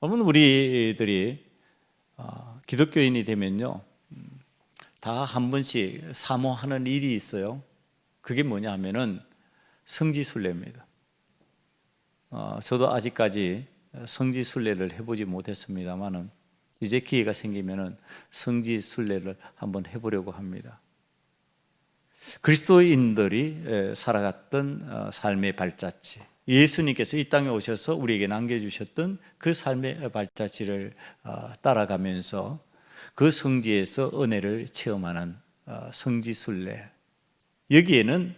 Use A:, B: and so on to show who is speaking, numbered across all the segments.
A: 여러분, 우리들이 기독교인이 되면요, 다 한 번씩 사모하는 일이 있어요. 그게 뭐냐 하면은 성지순례입니다. 저도 아직까지 성지순례를 해보지 못했습니다만은 이제 기회가 생기면은 성지순례를 한번 해보려고 합니다. 그리스도인들이 살아갔던 삶의 발자취, 예수님께서 이 땅에 오셔서 우리에게 남겨주셨던 그 삶의 발자취를 따라가면서 그 성지에서 은혜를 체험하는 성지순례, 여기에는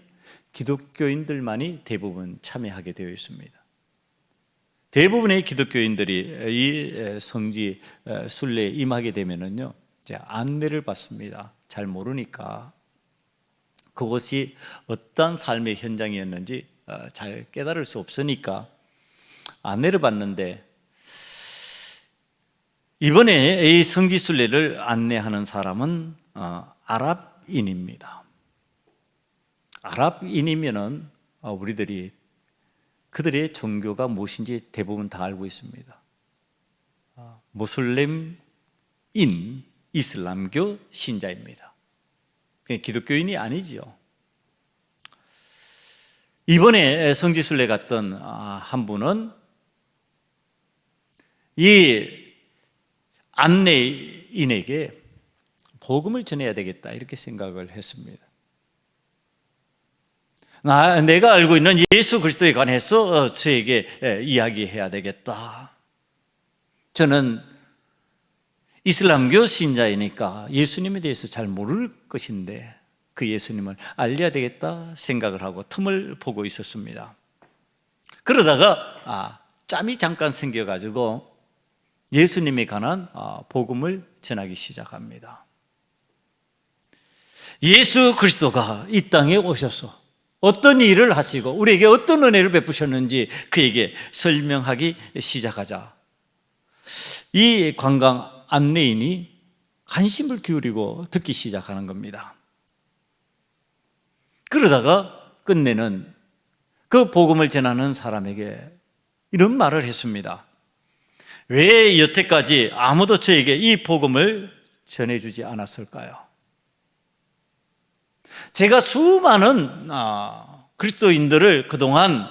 A: 기독교인들만이 대부분 참여하게 되어 있습니다. 대부분의 기독교인들이 이 성지 순례에 임하게 되면은요, 이제 안내를 받습니다. 잘 모르니까 그것이 어떤 삶의 현장이었는지 잘 깨달을 수 없으니까 안내를 받는데, 이번에 이 성지 순례를 안내하는 사람은 아랍인입니다. 아랍인이면은 우리들이 그들의 종교가 무엇인지 대부분 다 알고 있습니다. 모슬렘인 이슬람교 신자입니다. 기독교인이 아니지요. 이번에 성지순례 갔던 한 분은 이 안내인에게 복음을 전해야 되겠다, 이렇게 생각을 했습니다. 내가 알고 있는 예수 그리스도에 관해서 저에게 이야기해야 되겠다. 저는 이슬람교 신자이니까 예수님에 대해서 잘 모를 것인데 그 예수님을 알려야 되겠다 생각을 하고 틈을 보고 있었습니다. 그러다가 짬이 잠깐 생겨가지고 예수님에 관한 복음을 전하기 시작합니다. 예수 그리스도가 이 땅에 오셔서 어떤 일을 하시고 우리에게 어떤 은혜를 베푸셨는지 그에게 설명하기 시작하자 이 관광 안내인이 관심을 기울이고 듣기 시작하는 겁니다. 그러다가 끝내는 그 복음을 전하는 사람에게 이런 말을 했습니다. 왜 여태까지 아무도 저에게 이 복음을 전해주지 않았을까요? 제가 수많은 그리스도인들을 그동안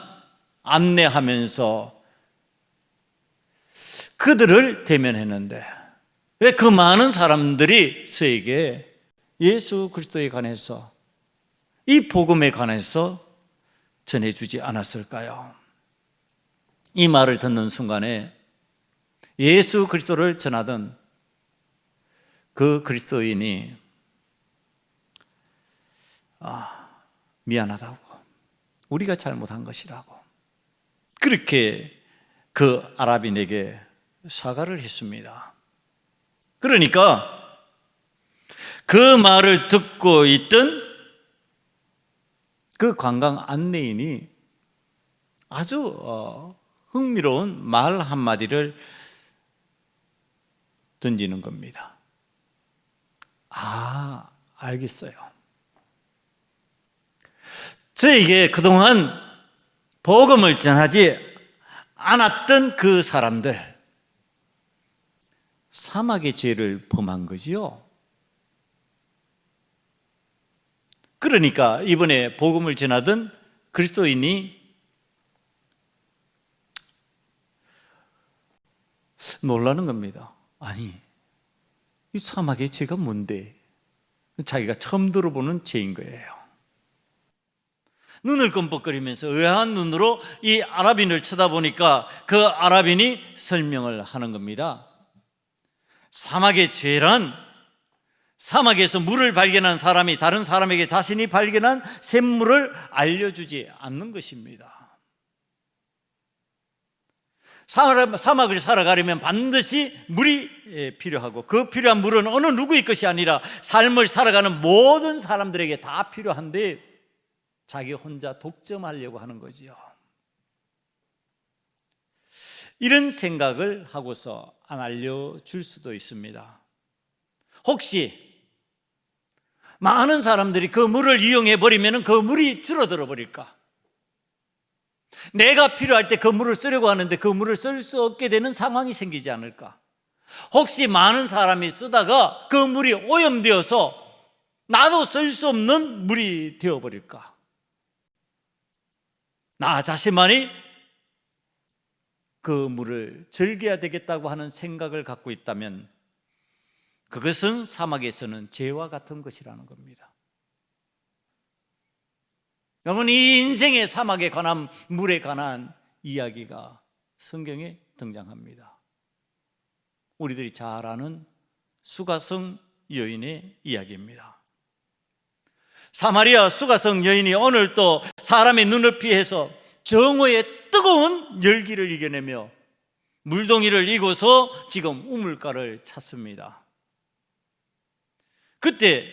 A: 안내하면서 그들을 대면했는데 왜 그 많은 사람들이 저에게 예수 그리스도에 관해서, 이 복음에 관해서 전해주지 않았을까요? 이 말을 듣는 순간에 예수 그리스도를 전하던 그 그리스도인이 미안하다고, 우리가 잘못한 것이라고 그렇게 그 아랍인에게 사과를 했습니다. 그러니까 그 말을 듣고 있던 그 관광 안내인이 아주 흥미로운 말 한마디를 던지는 겁니다. 알겠어요. 저에게 그동안 복음을 전하지 않았던 그 사람들, 사막의 죄를 범한 거지요. 그러니까 이번에 복음을 전하던 그리스도인이 놀라는 겁니다. 아니, 이 사막의 죄가 뭔데? 자기가 처음 들어보는 죄인 거예요. 눈을 끔뻑거리면서 의아한 눈으로 이 아랍인을 쳐다보니까 그 아랍인이 설명을 하는 겁니다. 사막의 죄란 사막에서 물을 발견한 사람이 다른 사람에게 자신이 발견한 샘물을 알려주지 않는 것입니다. 사막을 살아가려면 반드시 물이 필요하고 그 필요한 물은 어느 누구의 것이 아니라 삶을 살아가는 모든 사람들에게 다 필요한데 자기 혼자 독점하려고 하는 거지요. 이런 생각을 하고서 안 알려줄 수도 있습니다. 혹시 많은 사람들이 그 물을 이용해 버리면 그 물이 줄어들어 버릴까? 내가 필요할 때 그 물을 쓰려고 하는데 그 물을 쓸 수 없게 되는 상황이 생기지 않을까? 혹시 많은 사람이 쓰다가 그 물이 오염되어서 나도 쓸 수 없는 물이 되어버릴까? 나 자신만이 그 물을 즐겨야 되겠다고 하는 생각을 갖고 있다면 그것은 사막에서는 죄와 같은 것이라는 겁니다. 여러분, 이 인생의 사막에 관한 물에 관한 이야기가 성경에 등장합니다. 우리들이 잘 아는 수가성 여인의 이야기입니다. 사마리아 수가성 여인이 오늘 또 사람의 눈을 피해서 정오의 뜨거운 열기를 이겨내며 물동이를 이고서 지금 우물가를 찾습니다. 그때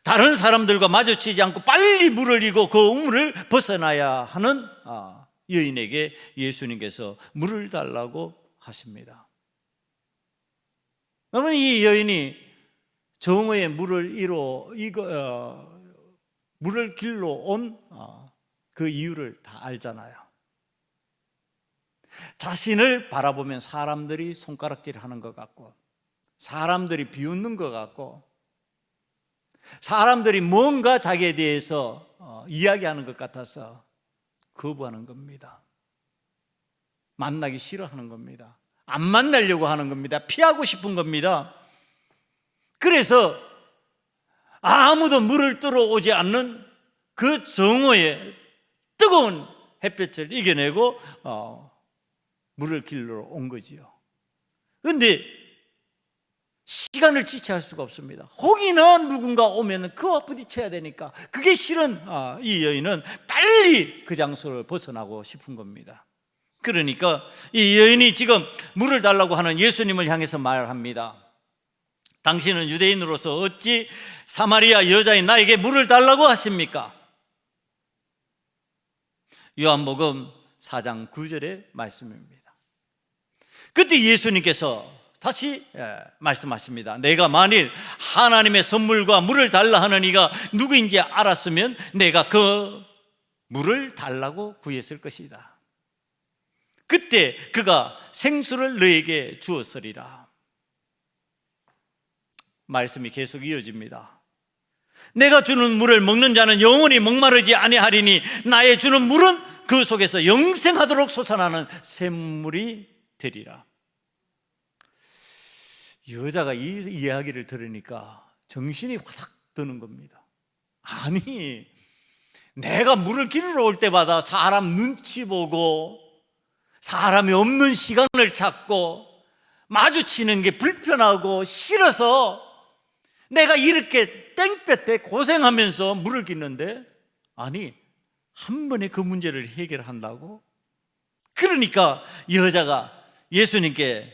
A: 다른 사람들과 마주치지 않고 빨리 물을 이고 그 우물을 벗어나야 하는 여인에게 예수님께서 물을 달라고 하십니다. 그러면 이 여인이 정오에 물을 길러 온 그 이유를 다 알잖아요. 자신을 바라보면 사람들이 손가락질 하는 것 같고, 사람들이 비웃는 것 같고, 사람들이 뭔가 자기에 대해서 이야기하는 것 같아서 거부하는 겁니다. 만나기 싫어하는 겁니다. 안 만나려고 하는 겁니다. 피하고 싶은 겁니다. 그래서 아무도 물을 들어오지 않는 그 정오에 뜨거운 햇볕을 이겨내고 물을 길러 온 거지요. 그런데 시간을 지체할 수가 없습니다. 혹이나 누군가 오면 그와 부딪혀야 되니까 그게 싫은 이 여인은 빨리 그 장소를 벗어나고 싶은 겁니다. 그러니까 이 여인이 지금 물을 달라고 하는 예수님을 향해서 말합니다. 당신은 유대인으로서 어찌 사마리아 여자인 나에게 물을 달라고 하십니까? 요한복음 4장 9절의 말씀입니다. 그때 예수님께서 다시 말씀하십니다. 내가 만일 하나님의 선물과 물을 달라 하는 이가 누구인지 알았으면 내가 그 물을 달라고 구했을 것이다. 그때 그가 생수를 너에게 주었으리라. 말씀이 계속 이어집니다. 내가 주는 물을 먹는 자는 영원히 목마르지 아니하리니 나의 주는 물은 그 속에서 영생하도록 솟아나는 샘물이 되리라. 여자가 이 이야기를 들으니까 정신이 화닥 드는 겁니다. 아니, 내가 물을 길러 올 때마다 사람 눈치 보고 사람이 없는 시간을 찾고 마주치는 게 불편하고 싫어서 내가 이렇게 땡볕에 고생하면서 물을 깃는데, 아니 한 번에 그 문제를 해결한다고? 그러니까 여자가 예수님께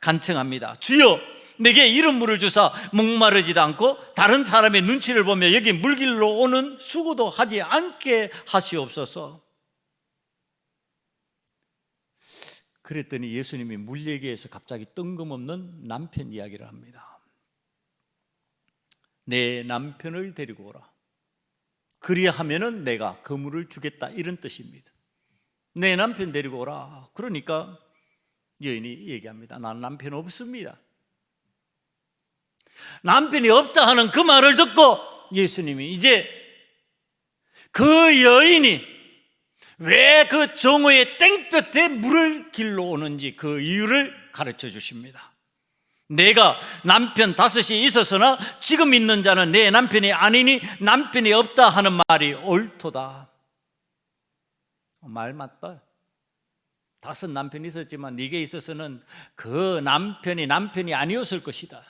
A: 간청합니다. 주여, 내게 이런 물을 주사 목마르지도 않고 다른 사람의 눈치를 보며 여기 물 길러 오는 수고도 하지 않게 하시옵소서. 그랬더니 예수님이 물 얘기에서 갑자기 뜬금없는 남편 이야기를 합니다. 내 남편을 데리고 오라. 그리하면은 내가 그 물을 주겠다, 이런 뜻입니다. 내 남편 데리고 오라. 그러니까 여인이 얘기합니다. 난 남편 없습니다. 남편이 없다 하는 그 말을 듣고 예수님이 이제 그 여인이 왜 그 정오의 땡볕에 물을 길러 오는지 그 이유를 가르쳐 주십니다. 내가 남편 5이 있었으나 지금 있는 자는 내 남편이 아니니 남편이 없다 하는 말이 옳도다. 말 맞다. 5 남편이 있었지만 네게 있어서는 그 남편이 아니었을 것이다.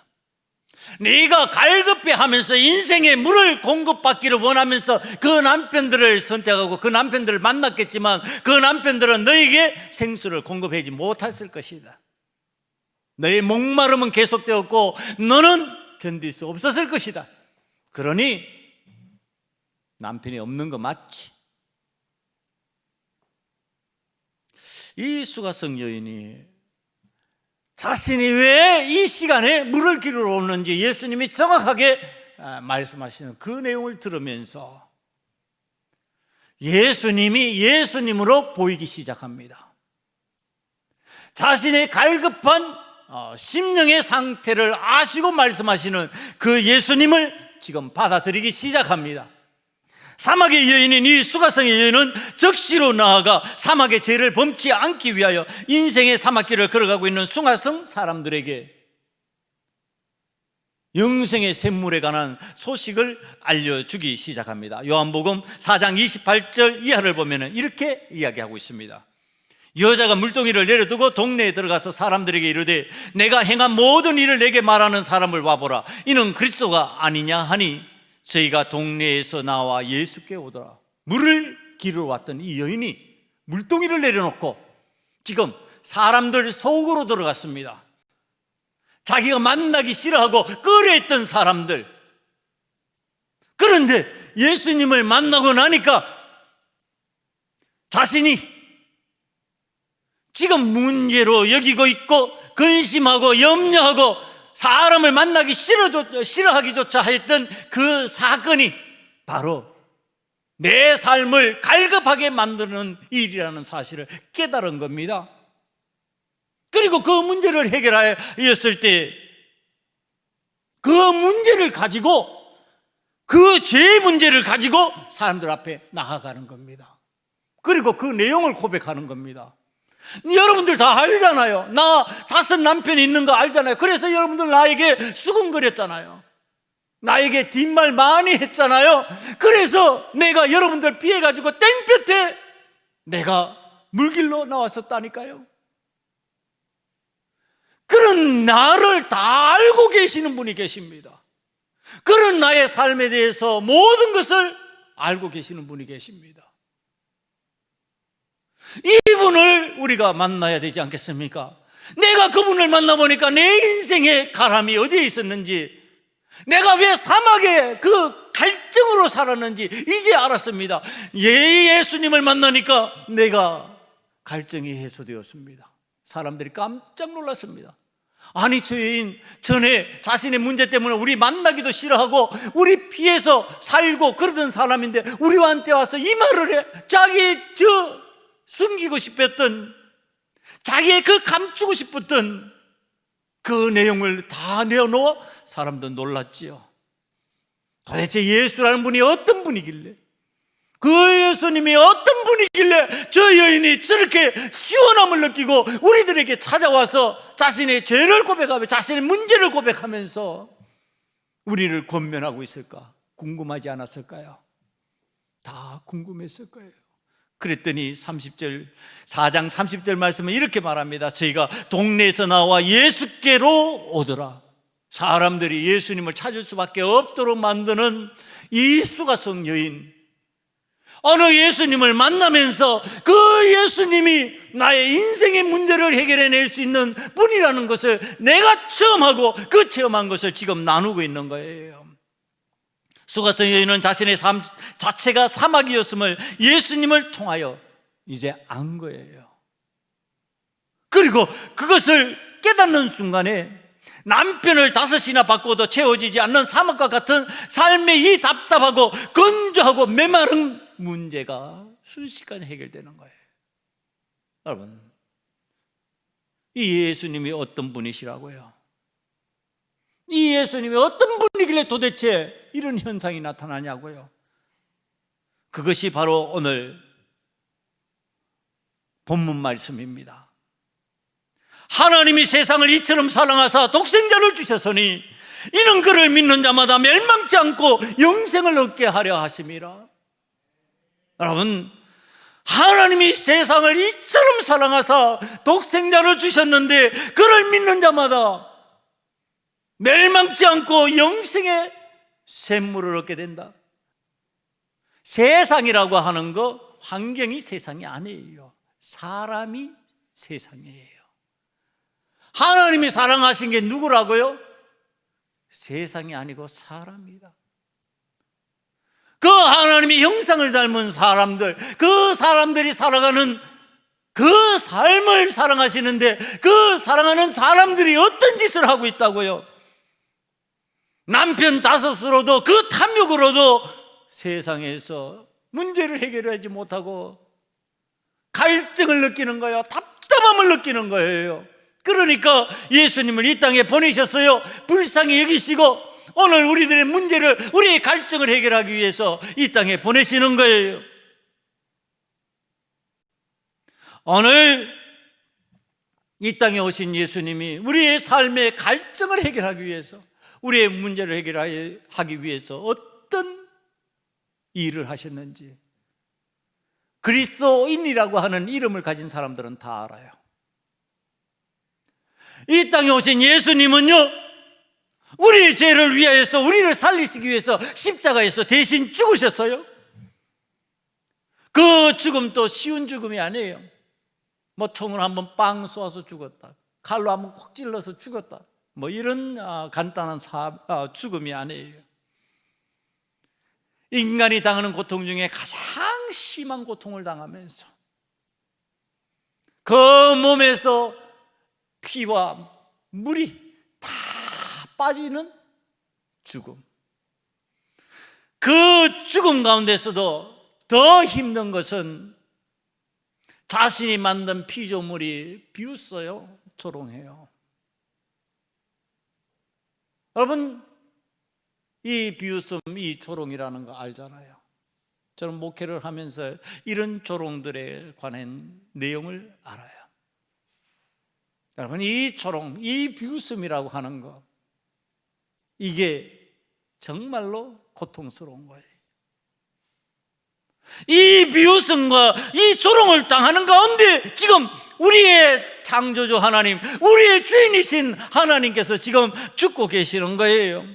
A: 네가 갈급해하면서 인생의 물을 공급받기를 원하면서 그 남편들을 선택하고 그 남편들을 만났겠지만 그 남편들은 너에게 생수를 공급하지 못했을 것이다. 너의 목마름은 계속되었고 너는 견딜 수 없었을 것이다. 그러니 남편이 없는 거 맞지? 이 수가성 여인이 자신이 왜 이 시간에 물을 길러 오는지 예수님이 정확하게 말씀하시는 그 내용을 들으면서 예수님이 예수님으로 보이기 시작합니다. 자신의 갈급한 심령의 상태를 아시고 말씀하시는 그 예수님을 지금 받아들이기 시작합니다. 사막의 여인인 이 수가성의 여인은 적시로 나아가 사막의 죄를 범치 않기 위하여 인생의 사막길을 걸어가고 있는 수가성 사람들에게 영생의 샘물에 관한 소식을 알려주기 시작합니다. 요한복음 4장 28절 이하를 보면 이렇게 이야기하고 있습니다. 여자가 물동이를 내려두고 동네에 들어가서 사람들에게 이르되 내가 행한 모든 일을 내게 말하는 사람을 와보라. 이는 그리스도가 아니냐 하니 저희가 동네에서 나와 예수께 오더라. 물을 기르러 왔던 이 여인이 물동이를 내려놓고 지금 사람들 속으로 들어갔습니다. 자기가 만나기 싫어하고 꺼려했던 사람들. 그런데 예수님을 만나고 나니까 자신이 지금 문제로 여기고 있고 근심하고 염려하고 사람을 만나기 싫어하기조차 했던 그 사건이 바로 내 삶을 갈급하게 만드는 일이라는 사실을 깨달은 겁니다. 그리고 그 문제를 해결하였을 때 그 문제를 가지고 그 죄의 문제를 가지고 사람들 앞에 나아가는 겁니다. 그리고 그 내용을 고백하는 겁니다. 여러분들 다 알잖아요. 나 5 남편이 있는 거 알잖아요. 그래서 여러분들 나에게 수군거렸잖아요. 나에게 뒷말 많이 했잖아요. 그래서 내가 여러분들 피해가지고 땡볕에 내가 물길로 나왔었다니까요. 그런 나를 다 알고 계시는 분이 계십니다. 그런 나의 삶에 대해서 모든 것을 알고 계시는 분이 계십니다. 이분을 우리가 만나야 되지 않겠습니까? 내가 그분을 만나보니까 내 인생의 가람이 어디에 있었는지, 내가 왜 사막에 그 갈증으로 살았는지 이제 알았습니다. 예수님을 만나니까 내가 갈증이 해소되었습니다. 사람들이 깜짝 놀랐습니다. 아니, 저 여인 전에 자신의 문제 때문에 우리 만나기도 싫어하고 우리 피해서 살고 그러던 사람인데 우리한테 와서 이 말을 해. 자기 숨기고 싶었던, 자기의 그 감추고 싶었던 그 내용을 다 내어놓아 사람도 놀랐지요. 도대체 예수라는 분이 어떤 분이길래, 그 예수님이 어떤 분이길래 저 여인이 저렇게 시원함을 느끼고 우리들에게 찾아와서 자신의 죄를 고백하며 자신의 문제를 고백하면서 우리를 권면하고 있을까? 궁금하지 않았을까요? 다 궁금했을 거예요. 그랬더니 4장 30절 말씀은 이렇게 말합니다. 저희가 동네에서 나와 예수께로 오더라. 사람들이 예수님을 찾을 수밖에 없도록 만드는 이 수가성 여인, 어느 예수님을 만나면서 그 예수님이 나의 인생의 문제를 해결해낼 수 있는 분이라는 것을 내가 체험하고 그 체험한 것을 지금 나누고 있는 거예요. 수가성 여인은 자신의 삶 자체가 사막이었음을 예수님을 통하여 이제 안 거예요. 그리고 그것을 깨닫는 순간에 남편을 5이나 바꿔도 채워지지 않는 사막과 같은 삶의 이 답답하고 건조하고 메마른 문제가 순식간에 해결되는 거예요. 여러분, 이 예수님이 어떤 분이시라고요? 이 예수님이 어떤 분이길래 도대체 이런 현상이 나타나냐고요? 그것이 바로 오늘 본문 말씀입니다. 하나님이 세상을 이처럼 사랑하사 독생자를 주셨으니 이는 그를 믿는 자마다 멸망치 않고 영생을 얻게 하려 하심이라. 여러분, 하나님이 세상을 이처럼 사랑하사 독생자를 주셨는데 그를 믿는 자마다 멸망치 않고 영생의 샘물을 얻게 된다. 세상이라고 하는 거, 환경이 세상이 아니에요. 사람이 세상이에요. 하나님이 사랑하신 게 누구라고요? 세상이 아니고 사람이다. 그 하나님의 형상을 닮은 사람들, 그 사람들이 살아가는 그 삶을 사랑하시는데 그 사랑하는 사람들이 어떤 짓을 하고 있다고요? 남편 5으로도 그 탐욕으로도 세상에서 문제를 해결하지 못하고 갈증을 느끼는 거예요. 답답함을 느끼는 거예요. 그러니까 예수님을 이 땅에 보내셨어요. 불쌍히 여기시고 오늘 우리들의 문제를, 우리의 갈증을 해결하기 위해서 이 땅에 보내시는 거예요. 오늘 이 땅에 오신 예수님이 우리의 삶의 갈증을 해결하기 위해서, 우리의 문제를 해결하기 위해서 어떤 일을 하셨는지 그리스도인이라고 하는 이름을 가진 사람들은 다 알아요. 이 땅에 오신 예수님은요, 우리의 죄를 위하여서, 우리를 살리시기 위해서 십자가에서 대신 죽으셨어요. 그 죽음도 쉬운 죽음이 아니에요. 뭐 총을 한번 빵 쏘아서 죽었다, 칼로 한번 콕 찔러서 죽었다, 뭐 이런 간단한 죽음이 아니에요. 인간이 당하는 고통 중에 가장 심한 고통을 당하면서 그 몸에서 피와 물이 다 빠지는 죽음, 그 죽음 가운데서도 더 힘든 것은 자신이 만든 피조물이 비웃어요, 조롱해요. 여러분, 이 비웃음, 이 조롱이라는 거 알잖아요. 저는 목회를 하면서 이런 조롱들에 관한 내용을 알아요. 여러분, 이 조롱, 이 비웃음이라고 하는 거, 이게 정말로 고통스러운 거예요. 이 비웃음과 이 조롱을 당하는 가운데 지금 우리의 창조주 하나님, 우리의 주인이신 하나님께서 지금 죽고 계시는 거예요.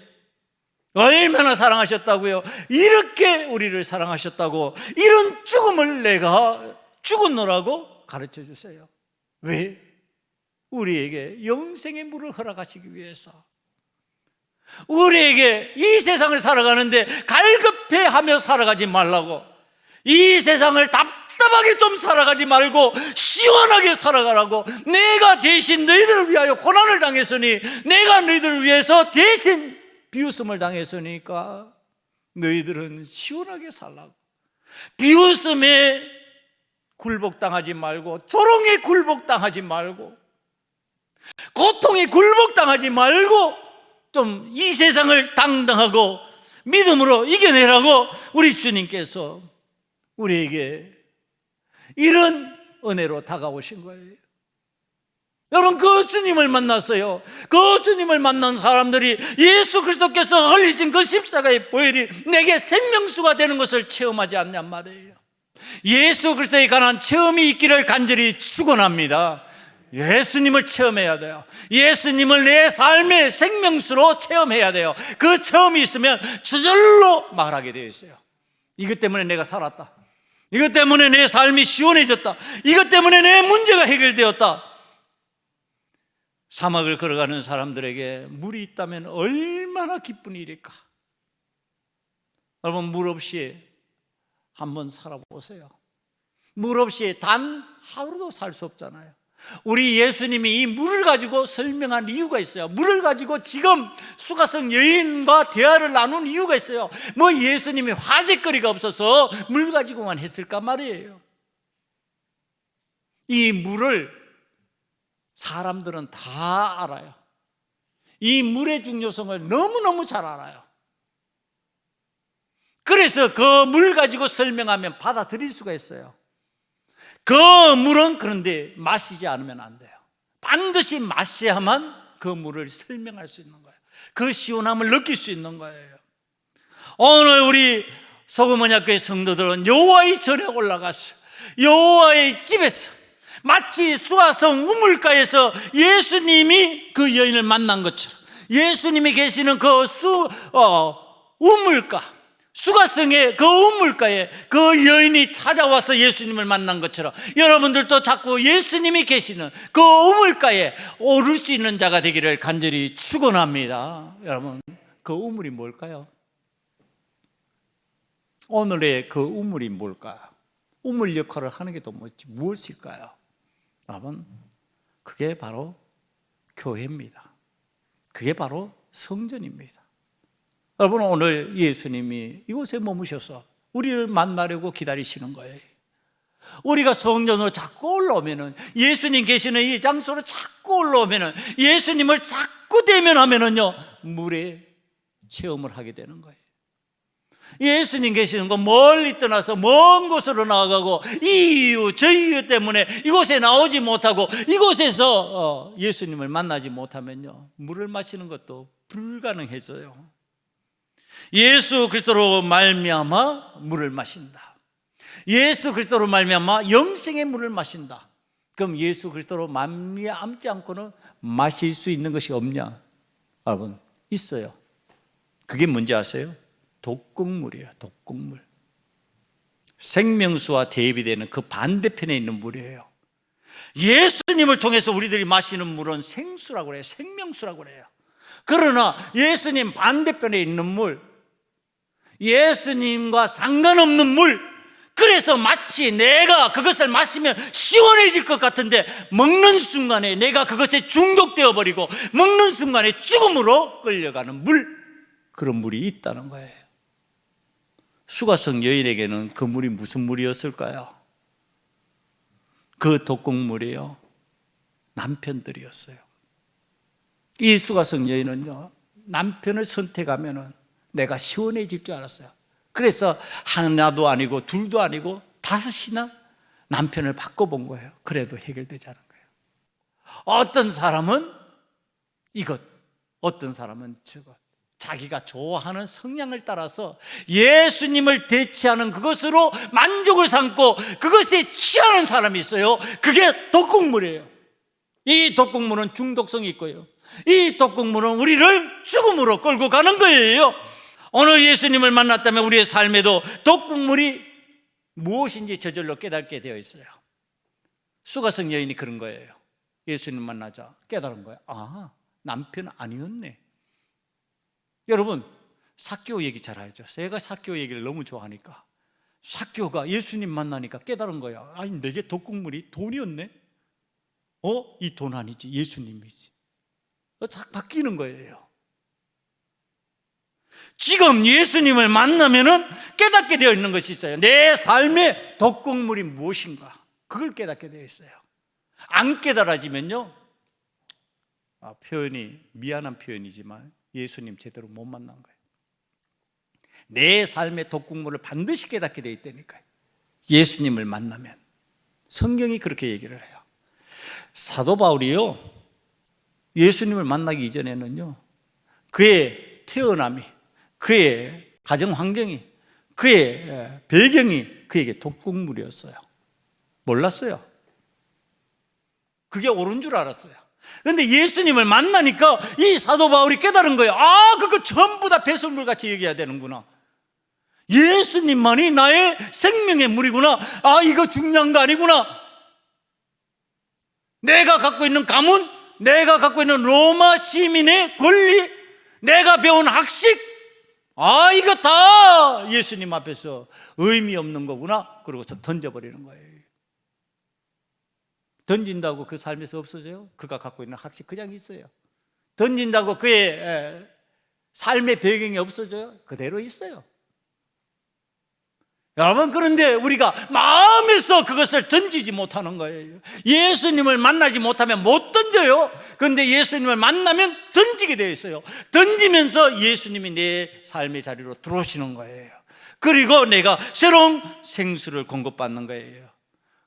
A: 얼마나 사랑하셨다고요? 이렇게 우리를 사랑하셨다고 이런 죽음을 내가 죽었노라고 가르쳐 주세요. 왜? 우리에게 영생의 물을 허락하시기 위해서, 우리에게 이 세상을 살아가는데 갈급해하며 살아가지 말라고, 이 세상을 답답하게 좀 살아가지 말고 시원하게 살아가라고, 내가 대신 너희들을 위하여 고난을 당했으니, 내가 너희들을 위해서 대신 비웃음을 당했으니까 너희들은 시원하게 살라고, 비웃음에 굴복당하지 말고, 조롱에 굴복당하지 말고, 고통에 굴복당하지 말고 좀 이 세상을 당당하고 믿음으로 이겨내라고 우리 주님께서 우리에게 이런 은혜로 다가오신 거예요. 여러분, 그 주님을 만났어요. 그 주님을 만난 사람들이 예수 그리스도께서 흘리신 그 십자가의 보혈이 내게 생명수가 되는 것을 체험하지 않냔 말이에요. 예수 그리스도에 관한 체험이 있기를 간절히 축원합니다. 예수님을 체험해야 돼요. 예수님을 내 삶의 생명수로 체험해야 돼요. 그 체험이 있으면 저절로 말하게 되어 있어요. 이것 때문에 내가 살았다, 이것 때문에 내 삶이 시원해졌다, 이것 때문에 내 문제가 해결되었다. 사막을 걸어가는 사람들에게 물이 있다면 얼마나 기쁜 일일까. 여러분, 물 없이 한번 살아보세요. 물 없이 단 하루도 살 수 없잖아요. 우리 예수님이 이 물을 가지고 설명한 이유가 있어요. 물을 가지고 지금 수가성 여인과 대화를 나눈 이유가 있어요. 뭐 예수님이 화제거리가 없어서 물 가지고만 했을까 말이에요. 이 물을 사람들은 다 알아요. 이 물의 중요성을 너무너무 잘 알아요. 그래서 그 물 가지고 설명하면 받아들일 수가 있어요. 그 물은 그런데 마시지 않으면 안 돼요. 반드시 마셔야만 그 물을 설명할 수 있는 거예요. 그 시원함을 느낄 수 있는 거예요. 오늘 우리 소금언약교회 성도들은 여호와의 전에 올라가서 여호와의 집에서 마치 수아성 우물가에서 예수님이 그 여인을 만난 것처럼, 예수님이 계시는 그 우물가, 수가성의 그 우물가에 그 여인이 찾아와서 예수님을 만난 것처럼 여러분들도 자꾸 예수님이 계시는 그 우물가에 오를 수 있는 자가 되기를 간절히 축원합니다. 여러분, 그 우물이 뭘까요? 오늘의 그 우물이 뭘까요? 우물 역할을 하는 게 또 무엇일까요? 여러분, 그게 바로 교회입니다. 그게 바로 성전입니다. 여러분, 오늘 예수님이 이곳에 머무셔서 우리를 만나려고 기다리시는 거예요. 우리가 성전으로 자꾸 올라오면은, 예수님 계시는 이 장소로 자꾸 올라오면은, 예수님을 자꾸 대면하면은요, 물의 체험을 하게 되는 거예요. 예수님 계시는 곳 멀리 떠나서 먼 곳으로 나아가고 이 이유 저 이유 때문에 이곳에 나오지 못하고 이곳에서 예수님을 만나지 못하면요, 물을 마시는 것도 불가능해져요. 예수 그리스도로 말미암아 물을 마신다. 예수 그리스도로 말미암아 영생의 물을 마신다. 그럼 예수 그리스도로 말미암지 않고는 마실 수 있는 것이 없냐? 여러분, 있어요. 그게 뭔지 아세요? 독극물이에요. 독극물. 생명수와 대비되는 그 반대편에 있는 물이에요. 예수님을 통해서 우리들이 마시는 물은 생수라고 그래요. 생명수라고 그래요. 그러나 예수님 반대편에 있는 물, 예수님과 상관없는 물, 그래서 마치 내가 그것을 마시면 시원해질 것 같은데 먹는 순간에 내가 그것에 중독되어 버리고 먹는 순간에 죽음으로 끌려가는 물, 그런 물이 있다는 거예요. 수가성 여인에게는 그 물이 무슨 물이었을까요? 그 독극물이요, 남편들이었어요. 이 수가성 여인은요, 남편을 선택하면은 내가 시원해질 줄 알았어요. 그래서 하나도 아니고 둘도 아니고 다섯이나 남편을 바꿔본 거예요. 그래도 해결되지 않은 거예요. 어떤 사람은 이것, 어떤 사람은 저것, 자기가 좋아하는 성향을 따라서 예수님을 대체하는 그것으로 만족을 삼고 그것에 취하는 사람이 있어요. 그게 독극물이에요. 이 독극물은 중독성이 있고요, 이 독극물은 우리를 죽음으로 끌고 가는 거예요. 오늘 예수님을 만났다면 우리의 삶에도 독극물이 무엇인지 저절로 깨닫게 되어 있어요. 수가성 여인이 그런 거예요. 예수님 만나자 깨달은 거예요. 아, 남편 아니었네. 여러분, 삭개오 얘기 잘 알죠? 제가 삭개오 얘기를 너무 좋아하니까 삭개오가 예수님 만나니까 깨달은 거예요. 아니, 내게 독극물이 돈이었네? 이 돈 아니지, 예수님이지. 딱 바뀌는 거예요. 지금 예수님을 만나면은 깨닫게 되어 있는 것이 있어요. 내 삶의 독극물이 무엇인가, 그걸 깨닫게 되어 있어요. 안 깨달아지면요, 표현이 미안한 표현이지만 예수님 제대로 못 만난 거예요. 내 삶의 독극물을 반드시 깨닫게 되어 있다니까요. 예수님을 만나면. 성경이 그렇게 얘기를 해요. 사도 바울이요, 예수님을 만나기 이전에는요, 그의 태어남이, 그의 가정 환경이, 그의 배경이 그에게 독극물이었어요. 몰랐어요. 그게 옳은 줄 알았어요. 그런데 예수님을 만나니까 이 사도 바울이 깨달은 거예요. 아, 그거 전부 다 배설물같이 여겨야 되는구나. 예수님만이 나의 생명의 물이구나. 아, 이거 중요한 거 아니구나. 내가 갖고 있는 가문, 내가 갖고 있는 로마 시민의 권리, 내가 배운 학식, 아, 이거 다 예수님 앞에서 의미 없는 거구나. 그러고서 던져버리는 거예요. 던진다고 그 삶에서 없어져요? 그가 갖고 있는 학식 그냥 있어요. 던진다고 그의 삶의 배경이 없어져요? 그대로 있어요. 여러분, 그런데 우리가 마음에서 그것을 던지지 못하는 거예요. 예수님을 만나지 못하면 못 던져요. 그런데 예수님을 만나면 던지게 되어 있어요. 던지면서 예수님이 내 삶의 자리로 들어오시는 거예요. 그리고 내가 새로운 생수를 공급받는 거예요.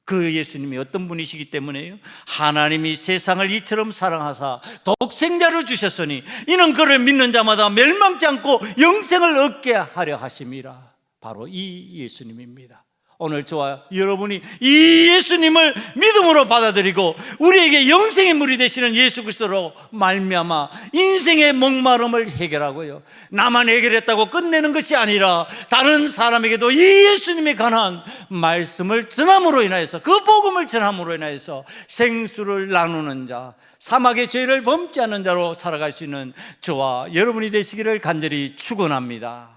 A: 그 예수님이 어떤 분이시기 때문에요? 하나님이 세상을 이처럼 사랑하사 독생자를 주셨으니 이는 그를 믿는 자마다 멸망치 않고 영생을 얻게 하려 하심이라. 바로 이 예수님입니다. 오늘 저와 여러분이 이 예수님을 믿음으로 받아들이고 우리에게 영생의 물이 되시는 예수 그리스도로 말미암아 인생의 목마름을 해결하고요, 나만 해결했다고 끝내는 것이 아니라 다른 사람에게도 이 예수님에 관한 말씀을 전함으로 인하여서, 그 복음을 전함으로 인하여서 생수를 나누는 자, 사막의 죄를 범치 않는 자로 살아갈 수 있는 저와 여러분이 되시기를 간절히 축원합니다.